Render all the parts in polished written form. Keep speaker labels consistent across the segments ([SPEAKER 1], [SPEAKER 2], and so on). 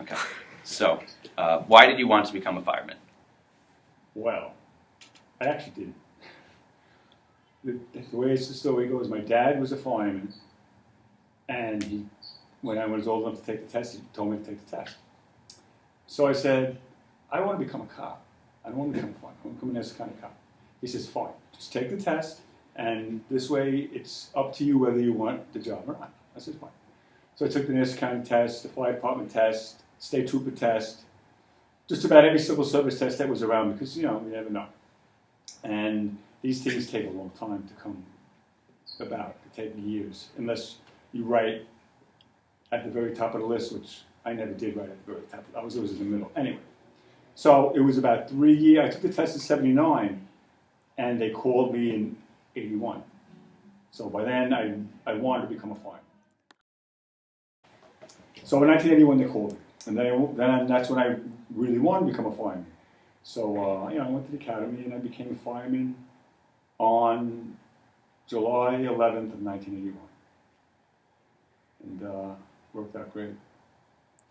[SPEAKER 1] Okay. So, why did you want to become a fireman?
[SPEAKER 2] Well, I actually did. The way the story goes, my dad was a fireman, and when I was old enough to take the test, he told me to take the test. So I said, I want to become a cop. I don't want to become a fireman. I want to become an kind of cop. He says, fine, just take the test, and this way it's up to you whether you want the job or not. I said, fine. So I took the NIST kind of test, the fire department test, state trooper test, just about every civil service test that was around because, you never know. And these things take a long time to come about. They take years, unless you write at the very top of the list, which I never did write at the very top. I was always in the middle. Anyway, so it was about 3 years. I took the test in '79, and they called me in '81. So by then, I wanted to become a fireman. So in 1981, they called me. And then that's when I really wanted to become a fireman. So, I went to the academy and I became a fireman on July 11th of 1981. And worked out great. In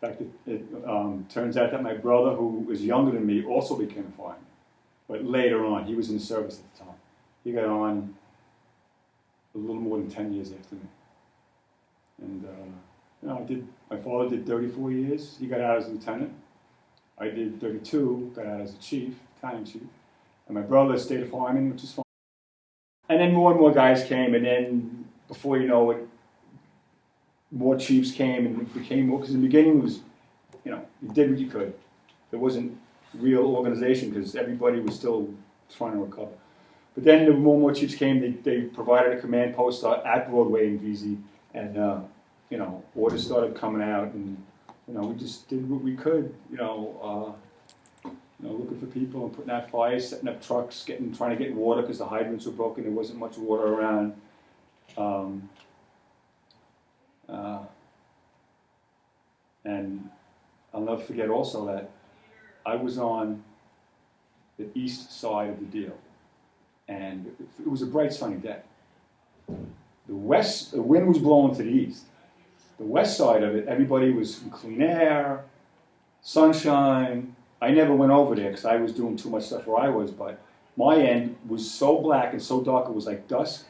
[SPEAKER 2] fact, it turns out that my brother, who was younger than me, also became a fireman. But later on, he was in the service at the time. He got on a little more than 10 years after me. And my father did 34 years. He got out as a lieutenant. I did 32, got out as a chief, battalion chief. And my brother stayed a fireman, which is fine. And then more and more guys came, and then before you know it, more chiefs came, and it became more, because in the beginning it was, you did what you could. There wasn't real organization because everybody was still trying to recover. But then the more and more chiefs came, they provided a command post at Broadway in VZ, and orders started coming out, and we just did what we could, looking for people and putting out fires, setting up trucks, trying to get water because the hydrants were broken. There wasn't much water around. And I'll never forget also that I was on the east side of the deal, and it was a bright sunny day. The wind was blowing to the east. The west side of it, everybody was in clean air, sunshine. I never went over there because I was doing too much stuff where I was, but my end was so black and so dark, it was like dusk,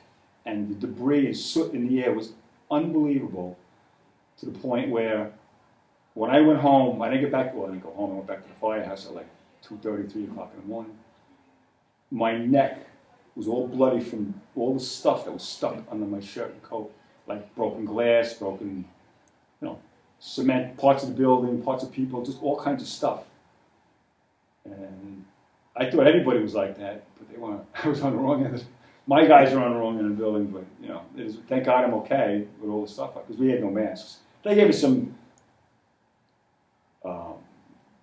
[SPEAKER 2] and the debris and soot in the air was unbelievable, to the point where when I went home, I didn't go home, I went back to the firehouse at like 2:30, 3 o'clock in the morning. My neck was all bloody from all the stuff that was stuck under my shirt and coat, like broken glass, broken, cement, parts of the building, parts of people, just all kinds of stuff. And I thought everybody was like that, but they weren't. I was on the wrong end. My guys were on the wrong end of the building, but thank God I'm okay with all the stuff, because we had no masks. They gave us some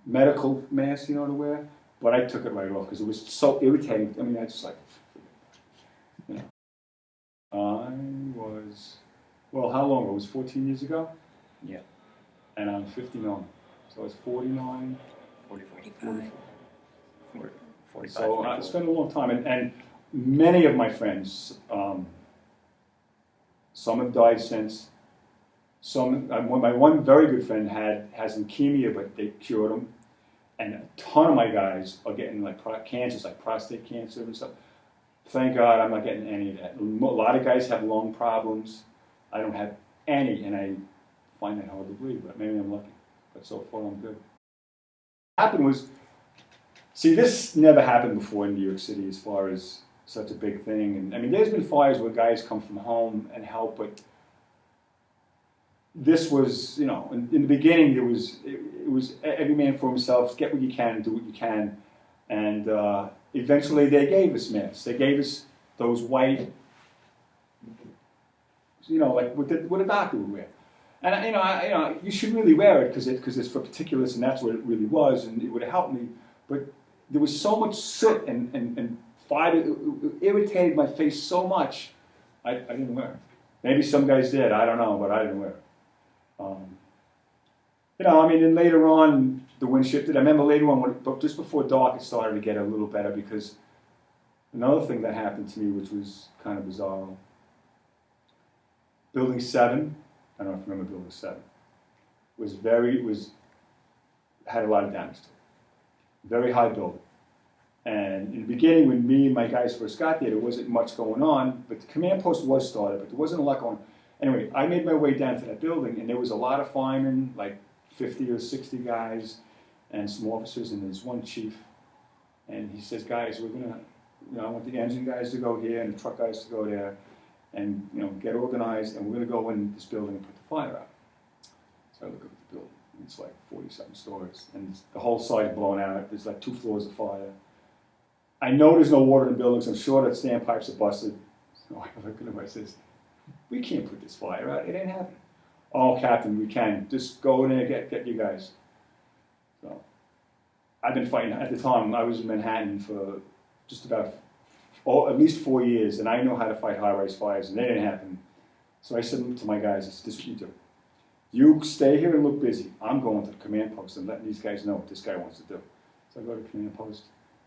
[SPEAKER 2] medical masks, to wear, but I took it right off because it was so irritating. I mean, I just I was, how long ago? It was 14 years ago?
[SPEAKER 1] Yeah.
[SPEAKER 2] And I'm 59. So I was 49.
[SPEAKER 1] 45. 45.
[SPEAKER 2] So I spent a long time. And many of my friends, some have died since. My one very good friend has leukemia, but they cured him. And a ton of my guys are getting cancers, like prostate cancer and stuff. Thank God I'm not getting any of that. A lot of guys have lung problems. I don't have any, and I find that hard to believe, but maybe I'm lucky. But so far I'm good. What happened was, this never happened before in New York City as far as such a big thing. And I mean, there's been fires where guys come from home and help, but this was, in the beginning, it was every man for himself, get what you can, do what you can. And eventually they gave us masks. They gave us those white, like what a doctor would wear. And you should really wear it because it's for particulates, and that's what it really was, and it would have helped me. But there was so much soot and fire, it irritated my face so much, I didn't wear it. Maybe some guys did, I don't know, but I didn't wear it. And later on, the wind shifted. I remember later on, but just before dark, it started to get a little better, because another thing that happened to me, which was kind of bizarre. Building 7, I don't know if you remember Building 7, was had a lot of damage to it. Very high building. And in the beginning, when me and my guys first got there, there wasn't much going on, but the command post was started, but there wasn't a lot going on. Anyway, I made my way down to that building, and there was a lot of firemen, like 50 or 60 guys, and some officers, and there's one chief. And he says, guys, we're gonna, I want the engine guys to go here and the truck guys to go there, and get organized, and we're gonna go in this building and put the fire out. So I look at the building, and it's like 40-something stories, and the whole side's blown out. There's like 2 floors of fire. I know there's no water in the buildings. I'm sure that standpipes are busted. So I look at him, I says, we can't put this fire out. It ain't happening. Oh, Captain, we can. Just go in there, get you guys. So I've been fighting. At the time, I was in Manhattan for just about at least 4 years, and I know how to fight high-rise fires, and they didn't happen. So I said to my guys, this is what you do. You stay here and look busy. I'm going to the command post and letting these guys know what this guy wants to do. So I go to the command post.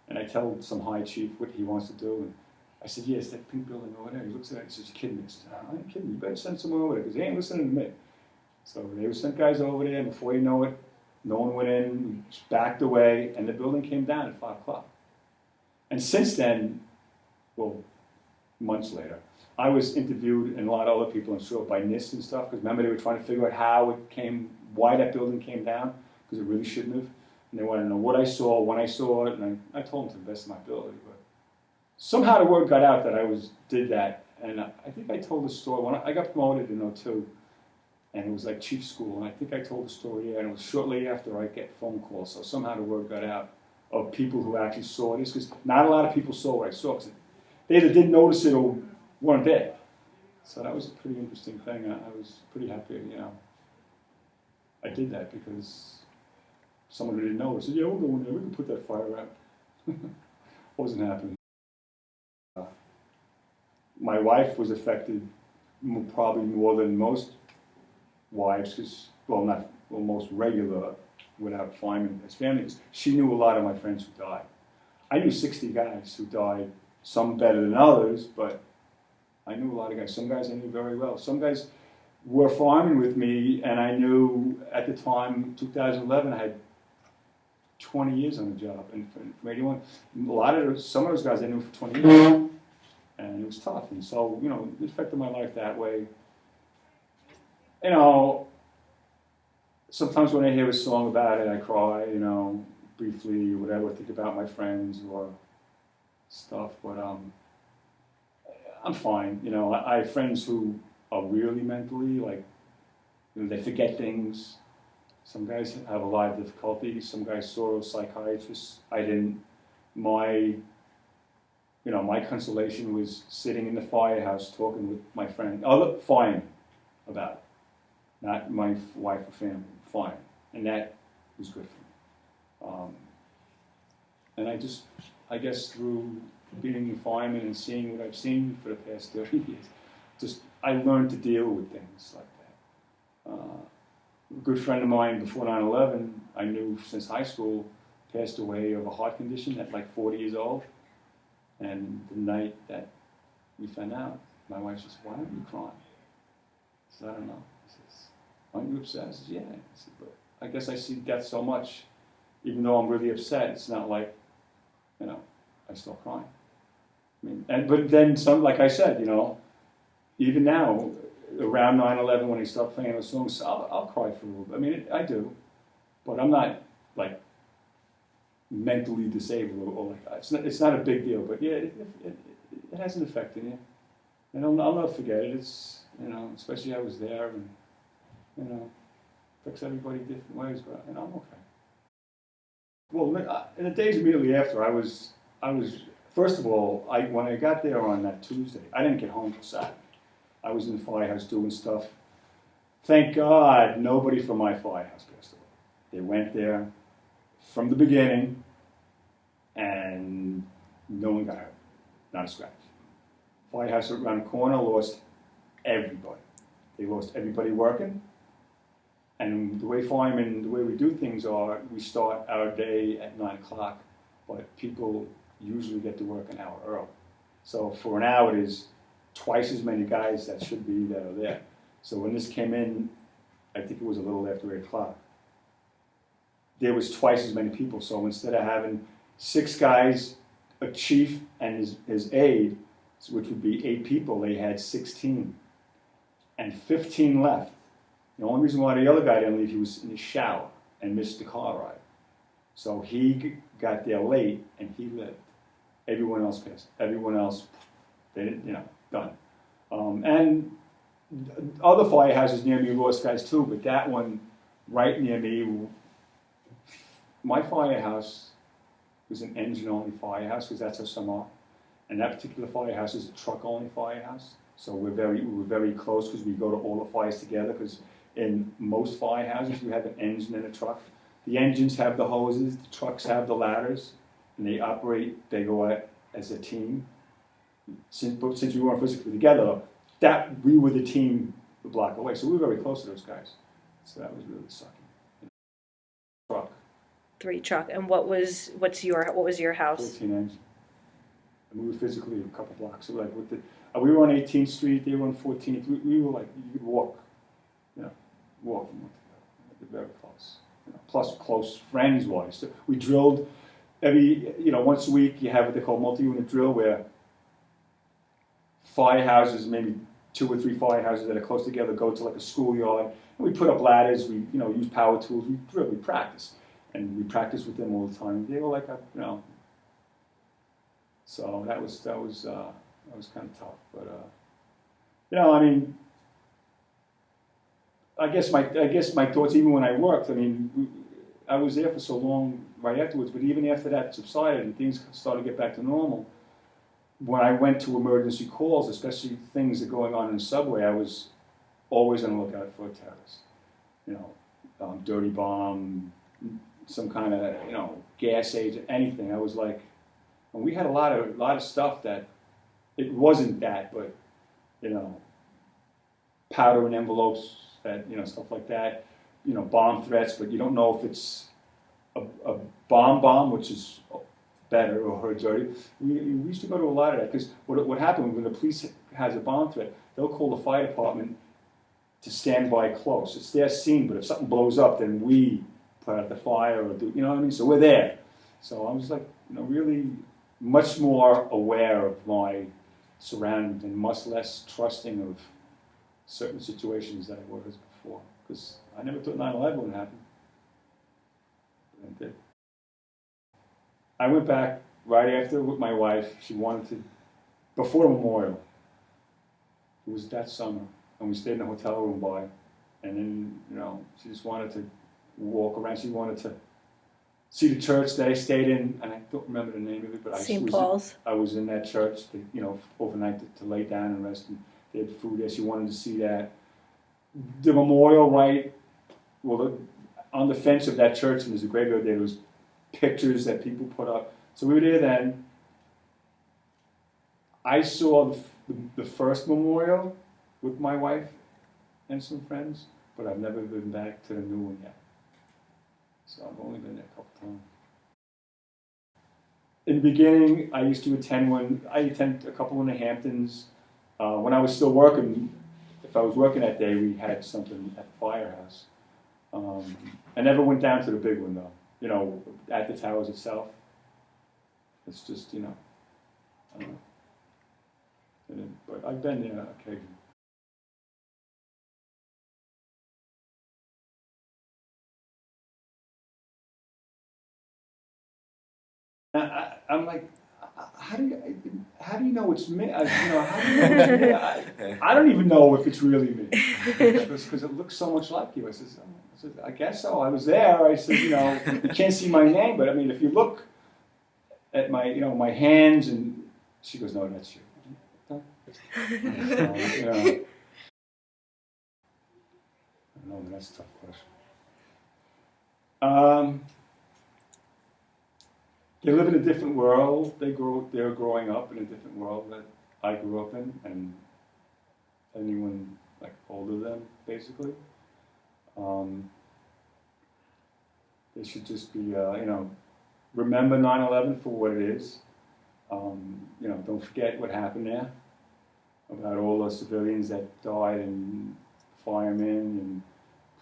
[SPEAKER 2] And I tell some high chief what he wants to do. And I said, yes, that pink building over there. He looks at it and says, you're kidding me. I said, I ain't kidding you. You better send someone over there because they ain't listening to me. So they were sent guys over there, and before you know it, no one went in, we just backed away, and the building came down at 5 o'clock. And since then, well, months later, I was interviewed, and a lot of other people, I'm sure, by NIST and stuff, because remember they were trying to figure out why that building came down, because it really shouldn't have. And they wanted to know what I saw, when I saw it, and I told them to the best of my ability. But somehow the word got out that I did that, and I think I told the story. When I got promoted in 2002, and it was like chief school, and I think I told the story there, and it was shortly after I get phone calls, so somehow the word got out of people who actually saw this, because not a lot of people saw what I saw, because they either didn't notice it or weren't there. So that was a pretty interesting thing. I was pretty happy, I did that because someone who didn't know said, yeah, we'll go in there, we can put that fire out. Wasn't happening. My wife was affected probably more than most wives, because, most regular without firemen as families. She knew a lot of my friends who died. I knew 60 guys who died, some better than others, but I knew a lot of guys. Some guys I knew very well. Some guys were farming with me, and I knew at the time, 2011, I had 20 years on the job. And from 81, some of those guys I knew for 20 years. And it was tough. And so, it affected my life that way. Sometimes when I hear a song about it, I cry, briefly, or whatever, think about my friends or stuff. But I'm fine. I have friends who are really mentally, they forget things. Some guys have a lot of difficulty. Some guys saw a psychiatrist. I didn't. My consolation was sitting in the firehouse talking with my friend, other firemen, about it. Not my wife or family, firemen. And that was good for me. And I guess through being a fireman and seeing what I've seen for the past 30 years, I learned to deal with things like that. A good friend of mine before 9/11, I knew since high school, passed away of a heart condition at like 40 years old. And the night that we found out, my wife says, why aren't you crying? I said, I don't know. He says, aren't you upset? I said, yeah. I said, but I guess I see death so much, even though I'm really upset, it's not like, I still crying. But then like I said, even now, around 9/11, when I start playing those songs, I'll cry for a little bit. I do, but I'm not like mentally disabled or like that. It's not a big deal, but yeah, it has an effect in you. And I'll never forget it. It's, especially I was there, and, affects everybody different ways, but I'm okay. Well, in the days immediately after, I was first of all, when I got there on that Tuesday, I didn't get home till Saturday. I was in the firehouse doing stuff. Thank God nobody from my firehouse passed away. They went there from the beginning, and no one got hurt, not a scratch. Firehouse around the corner lost everybody. They lost everybody working. And the way we do things are, we start our day at 9 o'clock, but people usually get to work an hour early. So for an hour, there's twice as many guys that should be that are there. So when this came in, I think it was a little after 8 o'clock. there was twice as many people. So instead of having 6 guys, a chief and his aide, which would be 8 people, they had 16. And 15 left. The only reason why the other guy didn't leave, he was in the shower and missed the car ride. So he got there late and he lived. Everyone else passed. Everyone else, they didn't, done. And other firehouses near me lost guys too, but that one right near me, my firehouse was an engine-only firehouse because that's how some are. And that particular firehouse is a truck-only firehouse. So we were very close because we go to all the fires together, because in most firehouses you have an engine and a truck. The engines have the hoses, the trucks have the ladders, and they go out as a team. Since we weren't physically together, we were the team a block away. So we were very close to those guys. So that was really sucky. Truck.
[SPEAKER 3] 3 truck. And what was your house?
[SPEAKER 2] 14 engine. And we were physically a couple blocks away. We were on 18th Street, they were on 14th. We were like, you could walk from one to the other. Very close. Plus close friends-wise. So we drilled once a week. You have what they call multi-unit drill, where firehouses, maybe 2 or 3 firehouses that are close together, go to like a schoolyard. And we put up ladders. We use power tools. We drill. We practice, and we practice with them all the time. They were like So that was kind of tough, but I guess my thoughts, even when I worked, I was there for so long right afterwards, but even after that subsided and things started to get back to normal, when I went to emergency calls, especially things that are going on in the subway, I was always on the lookout for a terrorist. Dirty bomb, some kind of gas agent, anything. I was like, and we had a lot of stuff that it wasn't that, but powder in envelopes, that stuff like that, bomb threats, but you don't know if it's a bomb, which is better or dirty. We used to go to a lot of that, because what happened when the police has a bomb threat, they'll call the fire department to stand by close. It's their scene, but if something blows up, then we put out the fire or do, So we're there. So I was like, really much more aware of my surroundings and much less trusting of certain situations than I was before. Because I never thought 9/11 would happen. But it did. I went back right after with my wife. She wanted to, before Memorial. It was that summer, and we stayed in a hotel room by. And then, she just wanted to walk around. She wanted to see the church that I stayed in, and I don't remember the name of it, but
[SPEAKER 3] St. Paul's.
[SPEAKER 2] I was in that church, overnight to lay down and rest. And they had food there. She wanted to see that. The memorial, on the fence of that church, and there's a graveyard there. There was pictures that people put up. So we were there then. I saw the first memorial with my wife and some friends, but I've never been back to the new one yet. So I've only been there a couple times. In the beginning, I used to attend one. I attended a couple in the Hamptons. When I was still working, if I was working that day, we had something at the firehouse. I never went down to the big one, though, at the towers itself. It's just, I don't know. But I've been there occasionally. I'm like, how do you know it's me? How do you know it's me? I don't even know if it's really me, because it looks so much like you. I said, I guess so. I was there. I said, you can't see my name, but if you look at my, my hands, and she goes, no, that's you. No, that's a tough question. They live in a different world. They're growing up in a different world that I grew up in, and anyone older than them, basically. They should just be, remember 9/11 for what it is. Don't forget what happened there, about all those civilians that died, and firemen and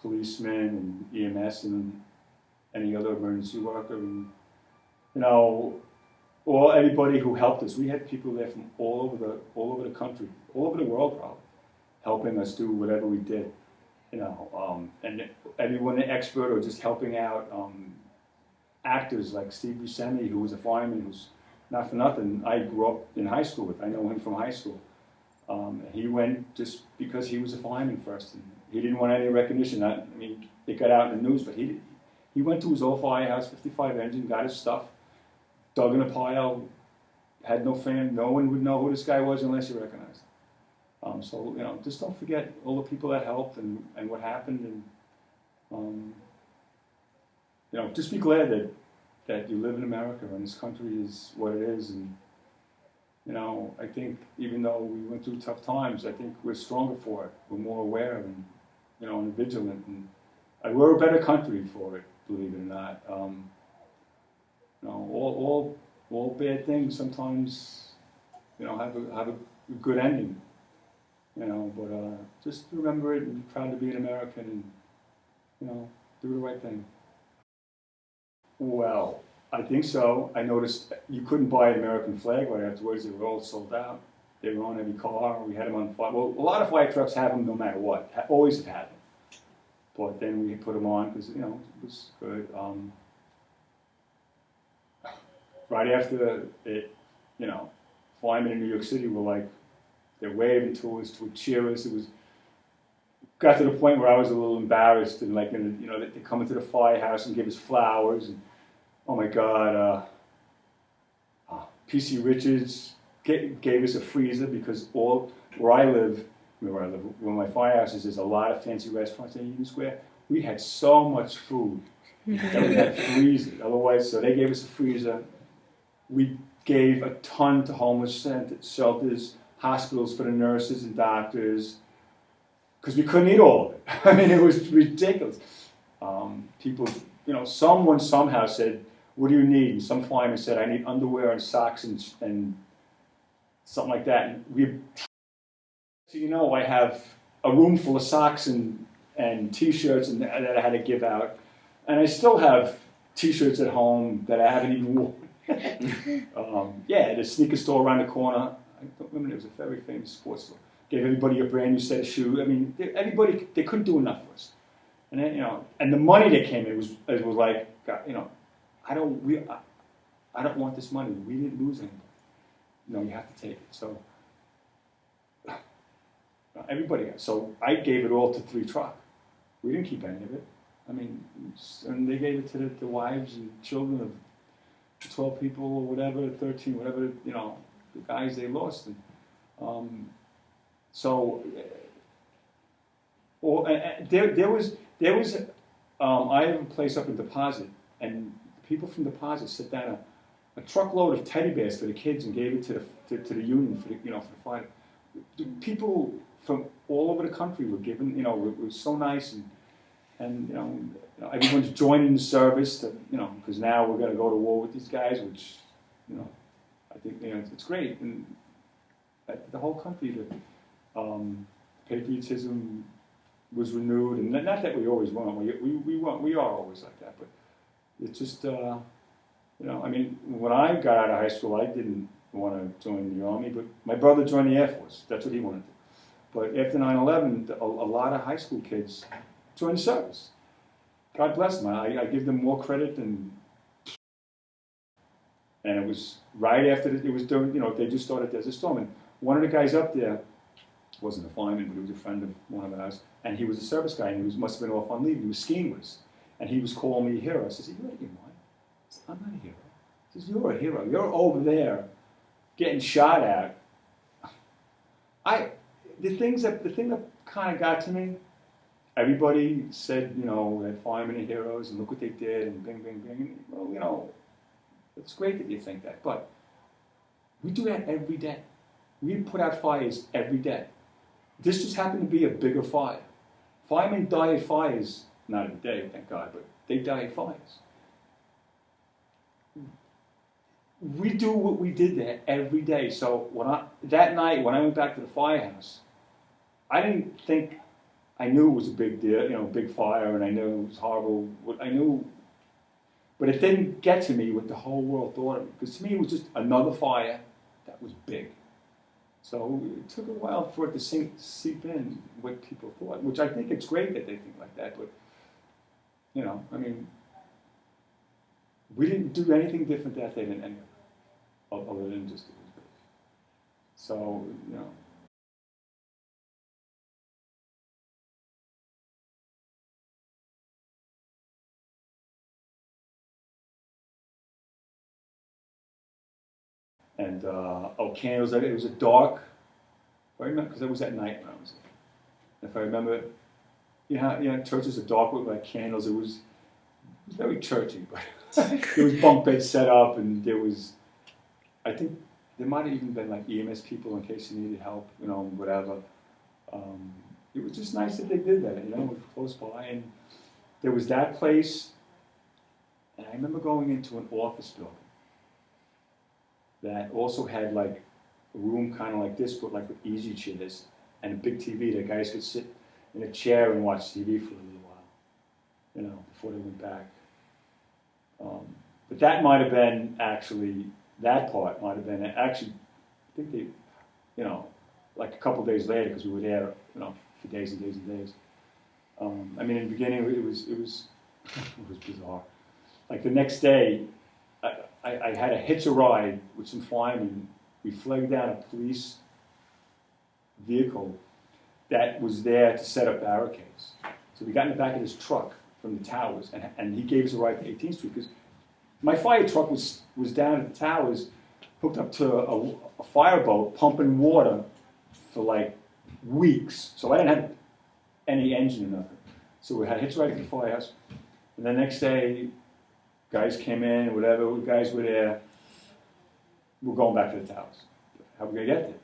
[SPEAKER 2] policemen and EMS, and any other emergency worker, and you know, or anybody who helped us. We had people there from all over the country, all over the world, probably, helping us do whatever we did. You know, and everyone an expert or just helping out. Actors like Steve Buscemi, who was a fireman, who's not for nothing. I grew up in high school with. I know him from high school. He went just because he was a fireman first, and he didn't want any recognition. I mean, it got out in the news, but he went to his old firehouse, 55 engine, got his stuff, dug in a pile, had no fan. No one would know who this guy was unless you recognized him. So you know, just don't forget all the people that helped and what happened, and you know, just be glad that you live in America and this country is what it is. And you know, I think even though we went through tough times, I think we're stronger for it. We're more aware and you know, and vigilant, and we're a better country for it. Believe it or not, you know, all bad things sometimes, you know, have a good ending. You know, but just remember it and be proud to be an American, and you know, do the right thing. Well, I think so. I noticed you couldn't buy an American flag right afterwards. They were all sold out. They were on every car. We had them on fire. Well, a lot of fire trucks have them no matter what. Always have had them. But then we put them on because, you know, it was good. Right after it, you know, firemen in New York City were like, they're waving to us, to cheer us. It was, got to the point where I was a little embarrassed, and like, you know, they come into the firehouse and give us flowers, and oh my God, PC Richards gave us a freezer because where I live, where my firehouse is, there's a lot of fancy restaurants in Union Square. We had so much food that we had freezers. Otherwise, so they gave us a freezer. We gave a ton to homeless shelters, hospitals for the nurses and doctors, because we couldn't eat all of it. I mean, it was ridiculous. People, you know, someone somehow said, "What do you need?" And some fireman said, "I need underwear and socks and something like that." And so you know, I have a room full of socks and T-shirts and that I had to give out, and I still have T-shirts at home that I haven't even worn. Yeah, the sneaker store around the corner. I don't remember, it was a very famous sports store. Gave everybody a brand new set of shoes. I mean, everybody, they couldn't do enough for us. And then, you know, and the money that came in was like, God, you know, I don't want this money. We didn't lose anything. No, you have to take it. So everybody got. So I gave it all to 3 Truck. We didn't keep any of it. I mean, and they gave it to the wives and children of 12 people or whatever, 13, whatever, you know, the guys they lost. And so, there was. I have a place up in Deposit, and people from Deposit set down a truckload of teddy bears for the kids and gave it to the union for the fire. People from all over the country were given. You know, it was so nice, and you know, everyone's joining the service. Because now we're going to go to war with these guys, which, you know, I think, you know, it's great, and the whole country, patriotism was renewed, and not that we always weren't. We are always like that, but it's just, you know, I mean, when I got out of high school, I didn't want to join the Army, but my brother joined the Air Force. That's what he wanted to do. But after 9/11, a lot of high school kids joined the service. God bless them. I give them more credit than. And it was right after it was during, you know, they just started Desert Storm, and one of the guys up there wasn't a fireman, but he was a friend of one of ours, and he was a service guy, and he must have been off on leave. He was skiing with us, and he was calling me a hero. I said, "You're a hero." I said, "I'm not a hero." He says, "You're a hero. You're over there getting shot at." The thing that kind of got to me, everybody said, you know, that firemen are heroes, and look what they did, and bing, bing, bing. And, well, you know, it's great that you think that, but we do that every day. We put out fires every day. This just happened to be a bigger fire. Firemen die at fires, not every day, thank God, but they die at fires. We do what we did there every day. So that night when I went back to the firehouse, I didn't think, I knew it was a big deal, you know, big fire, and I knew it was horrible. I knew But it didn't get to me what the whole world thought of it, because to me it was just another fire that was big. So it took a while for it to seep in what people thought, which I think it's great that they think like that, but, you know, I mean, we didn't do anything different that day than any other than just it was big. So, you know. And candles. It was a dark. I remember because it was at night when I was there. If I remember, churches are dark with like candles. It was very churchy, but there was bunk beds set up, and there was, I think there might have even been like EMS people in case you needed help, whatever. It was just nice that they did that, it was close by, and there was that place, and I remember going into an office building that also had like a room kind of like this, but like with easy chairs and a big TV that guys could sit in a chair and watch TV for a little while, before they went back. But that might have been actually, that part might have been actually, I think they, like a couple days later, because we were there, for days and days and days. I mean, in the beginning, it was it was bizarre. Like the next day, I had to hitch a ride with some firemen. We flagged down a police vehicle that was there to set up barricades. So we got in the back of his truck from the towers, and he gave us a ride to 18th Street, because my fire truck was down at the towers, hooked up to a fireboat, pumping water for like weeks. So I didn't have any engine or nothing. So we had a hitch ride to the firehouse, and the next day, guys came in, whatever, guys were there. We're going back to the towers. How are we gonna get there?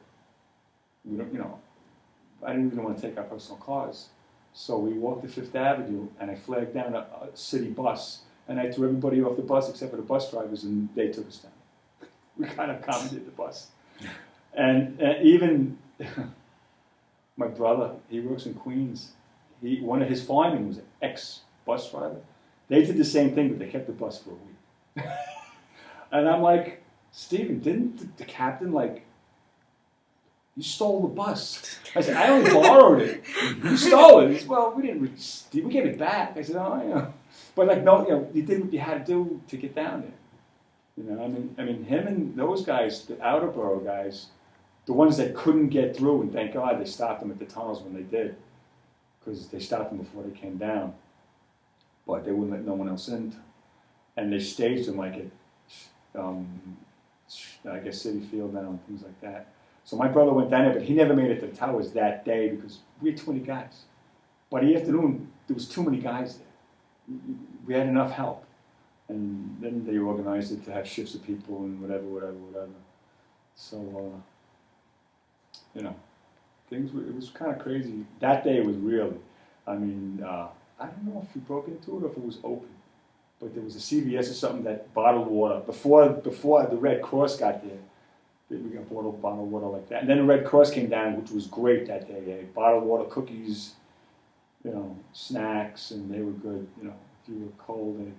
[SPEAKER 2] We don't, I didn't even want to take our personal cars. So we walked to Fifth Avenue, and I flagged down a city bus, and I threw everybody off the bus except for the bus drivers, and they took us down. We kind of commandeered the bus. And even my brother, he works in Queens. One of his firemen was an ex-bus driver. They did the same thing, but they kept the bus for a week. And I'm like, Stephen, didn't the captain, you stole the bus? I said, I only borrowed it. You stole it. He said, well, we didn't really steal, we gave it back. I said, oh, But no, you did what you had to do to get down there. I mean, him and those guys, the outer borough guys, the ones that couldn't get through, and thank God they stopped them at the tunnels when they did, because they stopped them before they came down. But they wouldn't let no one else in. And they staged them like at, I guess, City Field now and things like that. So my brother went down there, but he never made it to the towers that day because we had 20 guys. By the afternoon, there was too many guys there. We had enough help. And then they organized it to have shifts of people and whatever. So, it was kind of crazy. That day was really, I don't know if we broke into it or if it was open, but there was a CVS or something that bottled water. Before the Red Cross got there, we got bottled water like that. And then the Red Cross came down, which was great that day. Bottled water, cookies, snacks, and they were good. If you were cold,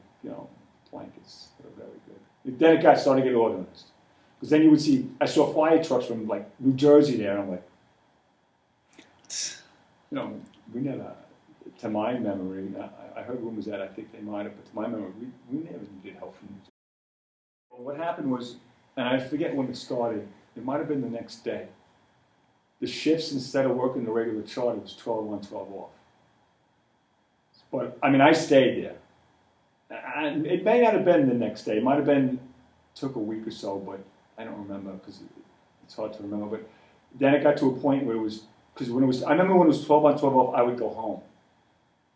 [SPEAKER 2] blankets, they were very good. Then it started to get organized. Because then you would see, I saw fire trucks from New Jersey there, and I'm like, we never, to my memory, I heard rumors that I think they might have, but to my memory, we never needed help from New Jersey. Well, what happened was, and I forget when it started, it might have been the next day. The shifts, instead of working the regular chart, it was 12 on, 12 off. But, I stayed there. And it may not have been the next day. It might have been, took a week or so, but I don't remember because it's hard to remember. But then it got to a point where it was, because I remember when it was 12 on, 12 off, I would go home.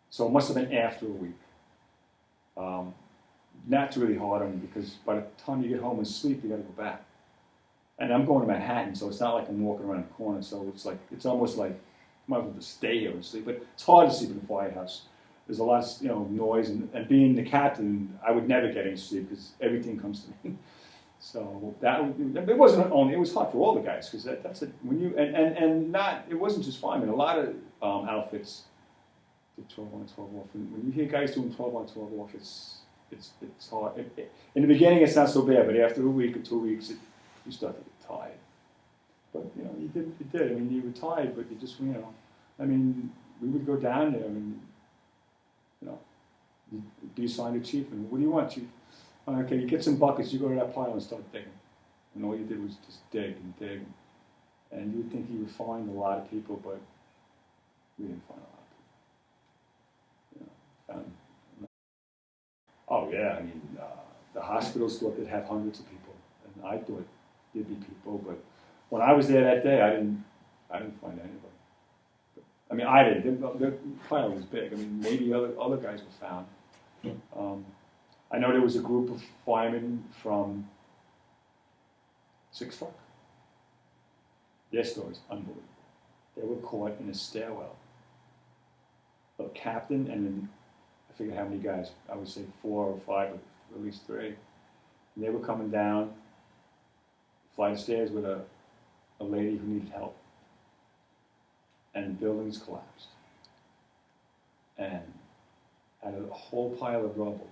[SPEAKER 2] So it must have been after a week. That's really hard on me because by the time you get home and sleep, you got to go back. And I'm going to Manhattan, so it's not like I'm walking around the corner. So it's almost like I might as well just stay here and sleep. But it's hard to sleep in a firehouse. There's a lot of noise, and being the captain, I would never get any sleep because everything comes to me. So it wasn't only, it was hard for all the guys because that's it. When you and not, it wasn't just firemen. A lot of outfits did 12 on, 12 off. And when you hear guys doing 12 on, 12 off, it's hard. In the beginning, it's not so bad, but after a week or 2 weeks, you start to get tired. But you know, you did. I mean, you were tired, but you just, you know, I mean, we would go down there and, you know, you'd be assigned a chief, and what do you want, chief? Okay, you get some buckets, you go to that pile and start digging. And all you did was just dig and dig. And you would think you would find a lot of people, but we didn't find a lot of people. You know, oh yeah, I mean, the hospitals thought they'd have hundreds of people, and I thought there'd be people, but when I was there that day, I didn't find anybody. But, I mean, I didn't. The pile was big. I mean, maybe other guys were found. I know there was a group of firemen from Six Truck. Their story's unbelievable. They were caught in a stairwell. A captain and then I forget how many guys. I would say 4 or 5, or at least 3. And they were coming down a flight of stairs with a lady who needed help. And the buildings collapsed. And out of a whole pile of rubble,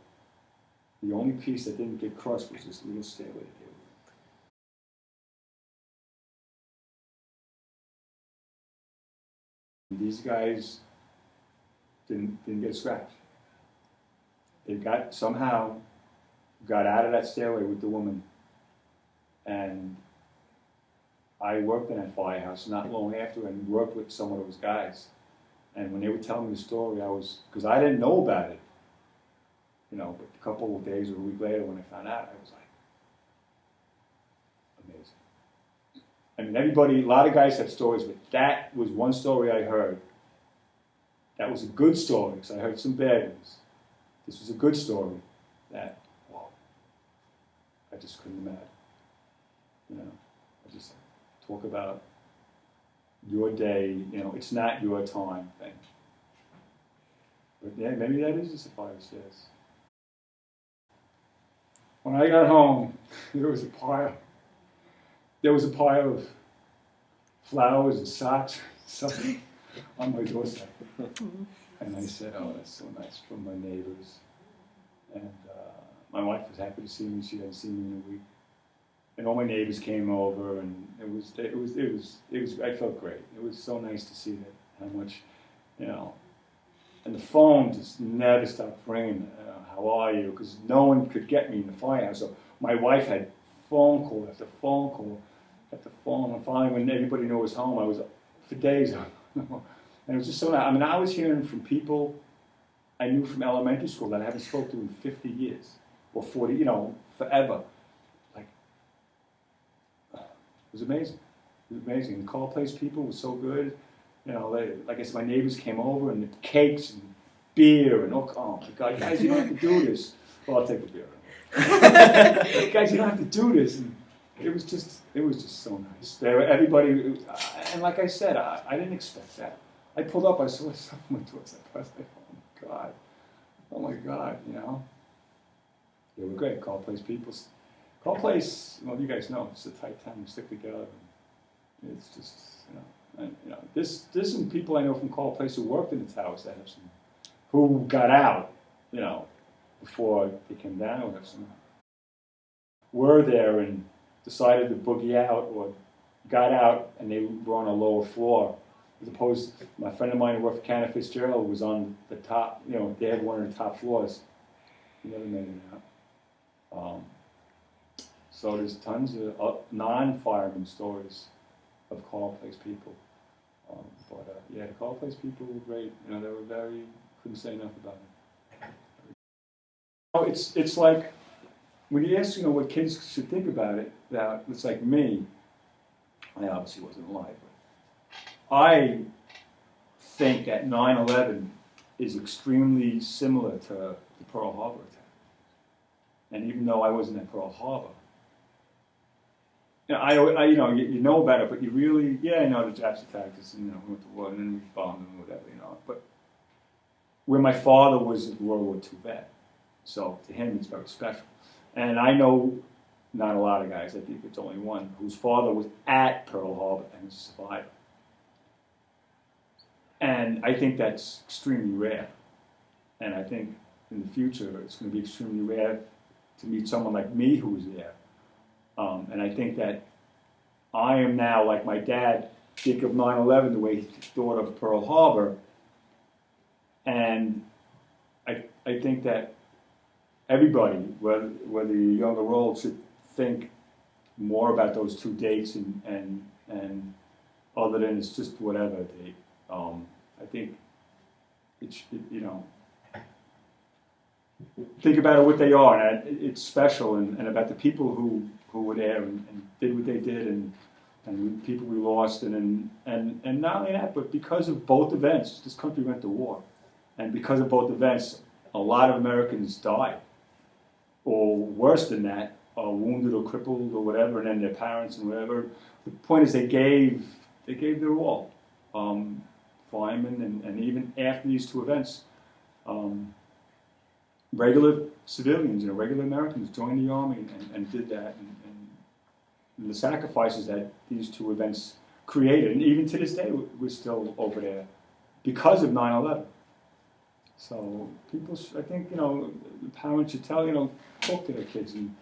[SPEAKER 2] the only piece that didn't get crushed was this little stairway that they were in. These guys didn't get a scratch. They somehow got out of that stairway with the woman. And I worked in that firehouse not long after and worked with some of those guys. And when they were telling me the story, because I didn't know about it, you know, but a couple of days or a week later when I found out, I was like, amazing. I mean, a lot of guys have stories, but that was one story I heard. That was a good story, because I heard some bad ones. This was a good story that, whoa, I just couldn't imagine. You know, I just talk about your day, you know, it's not your time thing. But yeah, maybe that is just a fire stairs. When I got home, there was a pile of flowers and socks, something on my doorstep. And I said, oh, that's so nice, from my neighbors. And my wife was happy to see me. She hadn't seen me in a week. And all my neighbors came over, and I felt great. It was so nice to see that, how much, you know. And the phone just never stopped ringing. How are you? Because no one could get me in the firehouse. So my wife had phone call after phone call after phone. And finally, when everybody knew I was home, I was for days. And it was just so nice. I mean, I was hearing from people I knew from elementary school that I haven't spoken to in 50 years or 40, you know, forever. Like, it was amazing. It was amazing. The Carle Place people were so good. You know, like I said, my neighbors came over and the cakes and beer and oh my God, guys, you don't have to do this. Well, I'll take the beer. Guys, you don't have to do this. And it was just so nice. Everybody, and like I said, I didn't expect that. I pulled up, I saw someone towards that person. I thought, oh my God, you know. They were great. Carle Place people. Carle Place, well, you guys know, it's a tight town. We stick together. It's just, you know. And, you know, there's some people I know from Carle Place who worked in the towers that have some, who got out, you know, before they came down, or have some, were there and decided to boogie out, or got out and they were on a lower floor. As opposed, my friend of mine who worked for Canada Fitzgerald was on the top, you know, they had one of the top floors. He never made it out. So there's tons of non-fireman stories of Carle Place people. Yeah, the Carle Place people were great. You know, they were couldn't say enough about it. Oh, it's like, when you ask, you know, what kids should think about it, that it's like me, I obviously wasn't alive, but I think that 9/11 is extremely similar to the Pearl Harbor attack. And even though I wasn't at Pearl Harbor, you know, you know about it, but you really, I know the Japs attacked us, and, you know, we went to war, and then we bombed them, and whatever, you know. But where my father was a World War II vet, so to him it's very special. And I know not a lot of guys, I think it's only one, whose father was at Pearl Harbor and was a survivor. And I think that's extremely rare. And I think in the future, it's going to be extremely rare to meet someone like me who was there. And I think that I am now, like my dad, think of 9/11 the way he thought of Pearl Harbor. And I think that everybody, whether you're young or old, should think more about those two dates and other than it's just whatever date. I think you know, think about what they are, and it's special, and about the people who were there and did what they did, and people we lost, and not only that, but because of both events, this country went to war, and because of both events, a lot of Americans died, or worse than that, wounded or crippled or whatever, and then their parents and whatever. The point is, they gave their all. Firemen and even after these two events, regular civilians, regular Americans joined the army and did that, and the sacrifices that these two events created, and even to this day, we're still over there because of 9/11. So people, I think, the parents should talk to their kids, and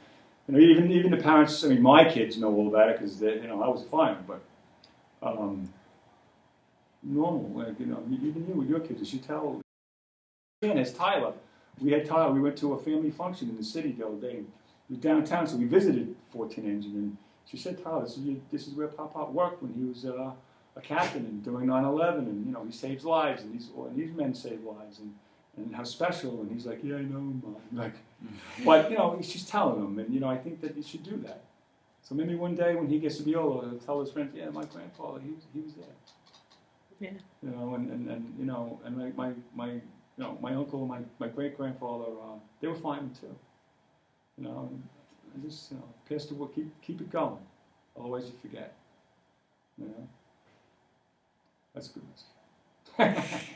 [SPEAKER 2] even the parents. I mean, my kids know all about it because I was a fireman, but normal, like even you with your kids, you should tell. And as Tyler, we went to a family function in the city the other day. We were downtown, so we visited 14 Engine, and she said, Tyler, this is where Pop worked when he was a captain and during 9/11, and he saves lives, and these men save lives, and how special. And he's like, yeah, I know, Mom. Like, but she's telling him, and I think that he should do that. So maybe one day when he gets to be older, he'll tell his friends, yeah, my grandfather, he was there.
[SPEAKER 3] Yeah.
[SPEAKER 2] And my uncle and my great grandfather, they were firemen too. And just pass the word, keep it going. Otherwise you forget. That's a good message.